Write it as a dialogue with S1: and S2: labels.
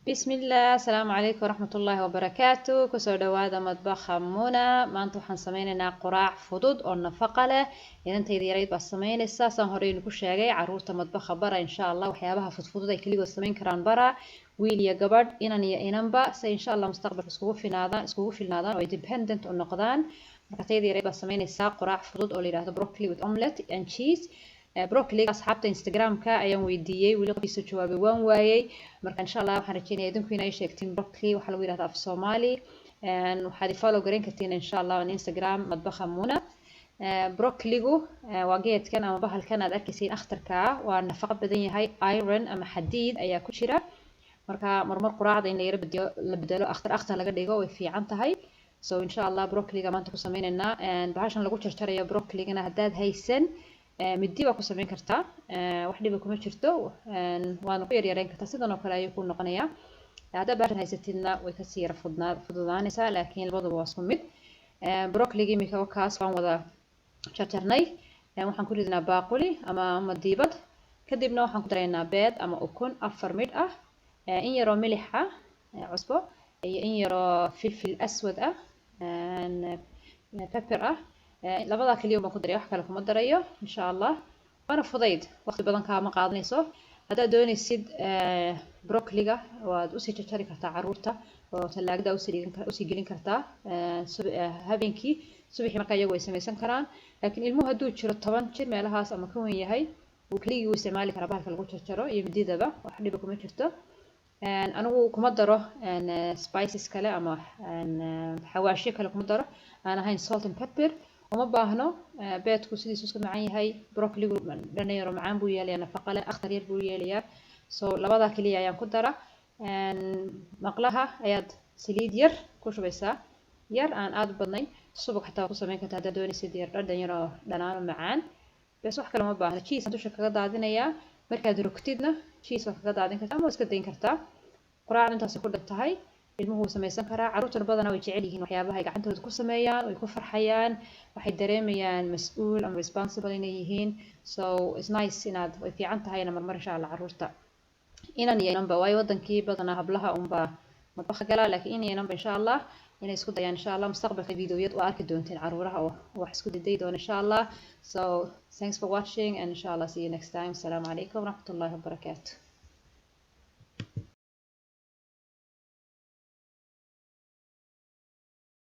S1: بسم الله السلام عليكم ورحمة الله وبركاته كسر دوادة مطبخ منى ما أنتو حنسميننا قراع فضود أو نفقة له إذا أنت إذا ريت بسمين الساسا هورين كل شيء عروسة مطبخ برا إن شاء الله وحيابها فضفضود أي كلي وسمين كران برا ويل يا جبر إنني إنبا سإن شاء الله مستقبل سكوب في النادان أو independent أو نقدان مركزي إذا ريت بسمين السا قراع فضود أو ليراه بروكلي with omelette and cheese بروكلي أصحابته إنستغرام أيام ويديي ولي قيسو جوابي وان وايي marka insha Allah waxaan rajeynayaa idinku inay sheegtiin broccoli waxa lagu yiraahdaa af Soomaali waxaad follow gareyn kartiin insha Allah on Instagram madbaxa Muna broccoligu waa geedkan ama bahalkan aad arkaysiin akhtarka waa nafaqo badan yahay iron ama xadiid ayaa ku jira marka marmar quraacda in la bedelo akhtar laga dhigo way fiican tahay so insha Allah broccoliga maanta ku sameeynaa bahashan lagu jarjarayo broccoligana haddaad haysan midi baa ku sameyn kartaa wax dhiba kuma jirto waana ku yaryareyn kartaa sidan oo kale ayuu ku noqonayaa haddaad baashan haysatidna way kasii yara fududaanaysaa laakiin labaduba waa isku mid broccoligi imika kaas waan wada jarjarnay waxaan ku ridnaa baaquli ama diibad kadibna waxaan ku daraynaa beed ama ukun 4 midh ah in yaroo milix ah cusbo iyo in yaroo filfil aswad ah pepper ah labada kaliya ma ku daray wax kale kuma darayo insha Allah waana fudayd waqti badan kaama qaadanayso haddaad doonaysid broccoliga waad u sii jarjari kartaa caruurta oo talaagada u sii gelin kartaa habeenkii subaxii marka iyagu ay samaysan karaan laakiin ilmuhu hadduu jiro 10 jir meelahaas ama ka weyn yahay uu kaliya uu isticmaali karaa bahalka lagu jarjaro iyo mididaba wax dhiba kuma jirto anigu kuma daro spices kale ama xawaashyo kale kuma daro aan ahayn salt and pepper وما باهنو بيتكو سيدي سوسك معين هاي بروكلي دنيرو معان بو ياليا نفقة له أخضر يربو ياليا سو لبدا كليا أيام كدرة مقلها أياد سليد ير كوشو بيسا ير أن آد بدني الصبح حتى وصل منك تهدى دوني سيدي ير دنيرو دنانو معان بس وحكا لما باهنو تشيس هدوشا كغدا عدنا يا مركا دروكتيدنا تشيس وكغدا عدنا كتا أما اسكدين كرتا قراع انتا سيكون التهي ilmuhu samaysan karaa caruurtuna badanaa way jecel yihiin waxyaabaha ay gacantooda ku sameeyaan way ku farxayaan waxay dareemayaan mas'uul ama responsible inay yihiin so it's nice inaad way fiican tahay in marmar insha Allah caruurta inan yeelanba way wadankii badanaa hablaha unba madbaxa galaa laakiin inaynan insha Allah inay isku dayaan insha Allah mustaqbalka fiidiyoyad oo arki doonteen caruuraha oo wax isku diday doon insha Allah so thanks for watching and insha Allah see you next time assalamu alaykum wa rahmatullahi wa barakatuh